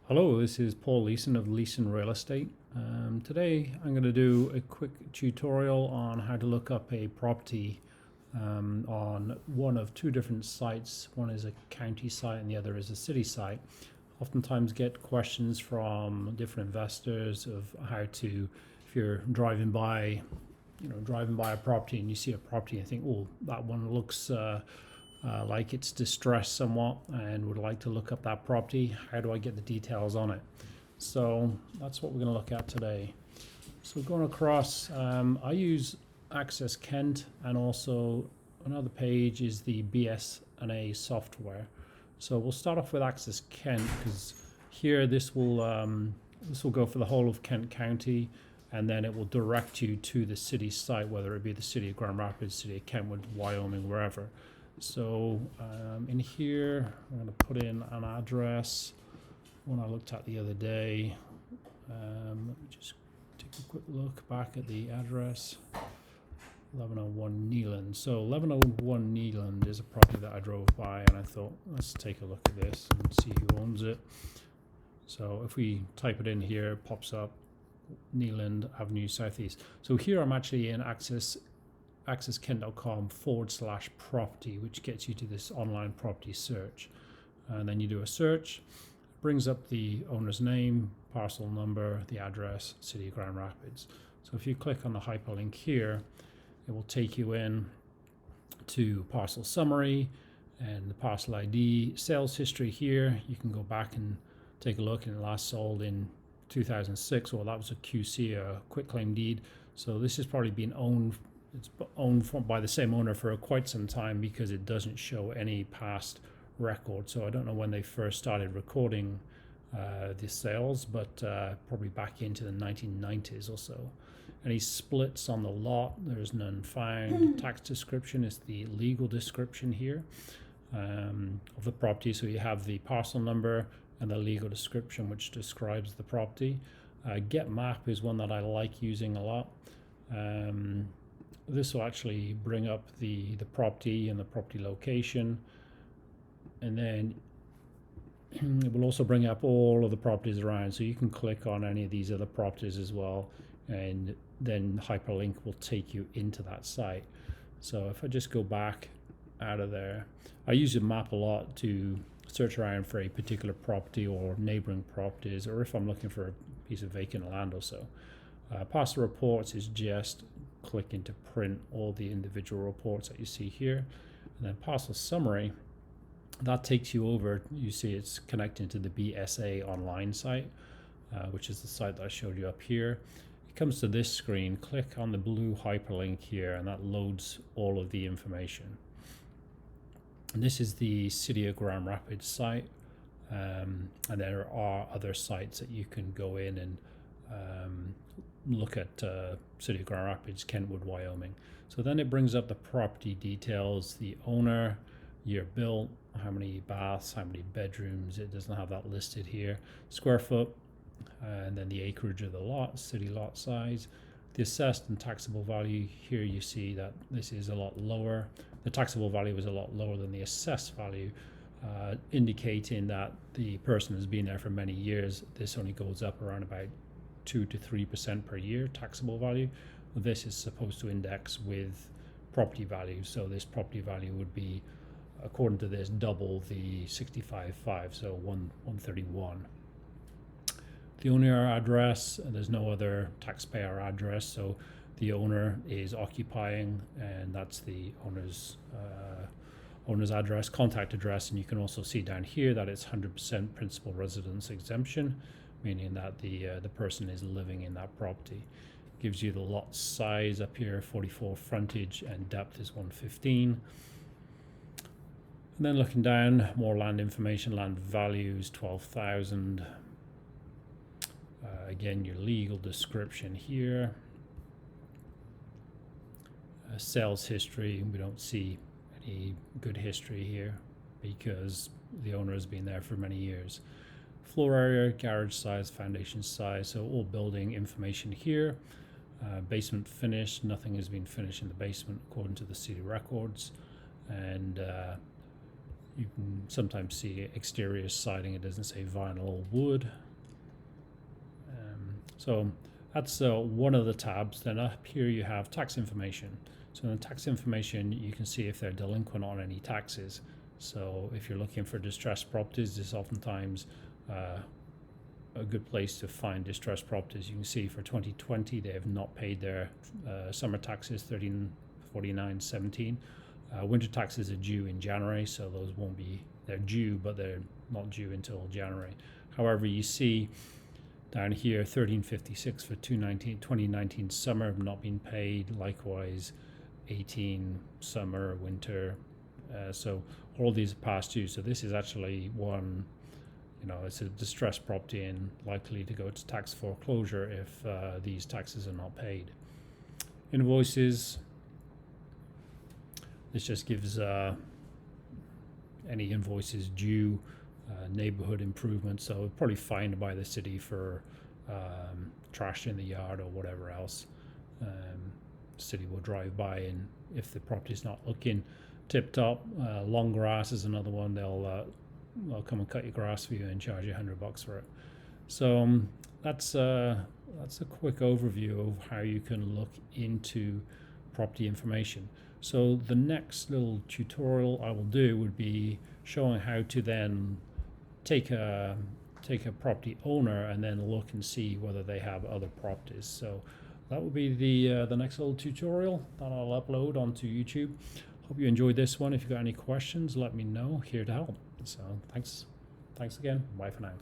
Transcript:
Hello, this is Paul Leason of Leason Real Estate. Today I'm going to do a quick tutorial on how to look up a property on one of two different sites. One is a county site and the other is a city site. Oftentimes get questions from different investors of how to, if you're driving by a property and you see a property and think, oh, that one looks like it's distressed somewhat and would like to look up that property. How do I get the details on it? So that's what we're going to look at today. So going across, I use AccessKent, and also another page is the BS&A software. So we'll start off with AccessKent because here this will go for the whole of Kent County, and then it will direct you to the city site, whether it be the city of Grand Rapids, city of Kentwood, Wyoming, wherever. So in here, I'm going to put in an address, one I looked at the other day. Let me just take a quick look back at the address. 1101 Neeland. So 1101 Neeland is a property that I drove by, and I thought, let's take a look at this and see who owns it. So if we type it in here, it pops up Neeland Avenue Southeast. So here I'm actually in AccessKent.com/property, which gets you to this online property search. And then you do a search, brings up the owner's name, parcel number, the address, city of Grand Rapids. So if you click on the hyperlink here, it will take you in to parcel summary and the parcel ID, sales history here. You can go back and take a look, and it last sold in 2006. Well, that was a QC, a quick claim deed. So this has probably been owned by the same owner for quite some time, because it doesn't show any past record. So I don't know when they first started recording the sales, but probably back into the 1990s or so. Any splits on the lot, there's none found. Tax description is the legal description here of the property. So you have the parcel number and the legal description, which describes the property. Get map is one that I like using a lot. This will actually bring up the property and the property location, and then it will also bring up all of the properties around, so you can click on any of these other properties as well, and then hyperlink will take you into that site. So if I just go back out of there, I use a map a lot to search around for a particular property or neighboring properties, or if I'm looking for a piece of vacant land or so. Parcel reports is just clicking to print all the individual reports that you see here. And then parcel summary, that takes you over. You see it's connecting to the BS&A Online site, which is the site that I showed you up here. It comes to this screen, click on the blue hyperlink here, and that loads all of the information. And this is the City of Grand Rapids site, and there are other sites that you can go in and look at. City of Grand Rapids, Kentwood, Wyoming. So then it brings up the property details, the owner, year built, how many baths, how many bedrooms. It doesn't have that listed here. Square foot, and then the acreage of the lot, city lot size. The assessed and taxable value, here you see that this is a lot lower. The taxable value is a lot lower than the assessed value, indicating that the person has been there for many years. This only goes up around about 2 to 3% per year, taxable value. This is supposed to index with property value. So this property value would be, according to this, double the 65.5, so 131. The owner address, there's no other taxpayer address, so the owner is occupying, and that's the owner's address, contact address. And you can also see down here that it's 100% principal residence exemption, meaning that the person is living in that property. Gives you the lot size up here, 44, frontage, and depth is 115. And then looking down, more land information, land values 12,000. Again, your legal description here. Sales history, we don't see any good history here because the owner has been there for many years. Floor area, garage size, foundation size, so all building information here. Basement finished, nothing has been finished in the basement according to the city records. And You can sometimes see exterior siding. It doesn't say vinyl or wood. So that's one of the tabs. Then up here you have tax information. So in the tax information, you can see if they're delinquent on any taxes. So if you're looking for distressed properties, this is oftentimes a good place to find distressed properties. You can see for 2020 they have not paid their summer taxes, 1349.17. Winter taxes are due in January, so those won't be, they're due, but they're not due until January. However, you see down here 1356 for 2019 summer have not been paid. Likewise 18 summer, winter. So all these are past due. So this is actually one, it's a distressed property and likely to go to tax foreclosure if these taxes are not paid. Invoices. This just gives any invoices due, neighborhood improvements. So probably fined by the city for trash in the yard or whatever else. City will drive by, and if the property's not looking tip top, long grass is another one. They'll come and cut your grass for you and charge you $100 for it. So that's a quick overview of how you can look into property information. So the next little tutorial I will do would be showing how to then take a property owner and then look and see whether they have other properties. So that will be the next little tutorial that I'll upload onto YouTube. Hope you enjoyed this one. If you've got any questions, let me know. Here to help. So thanks again. Bye for now.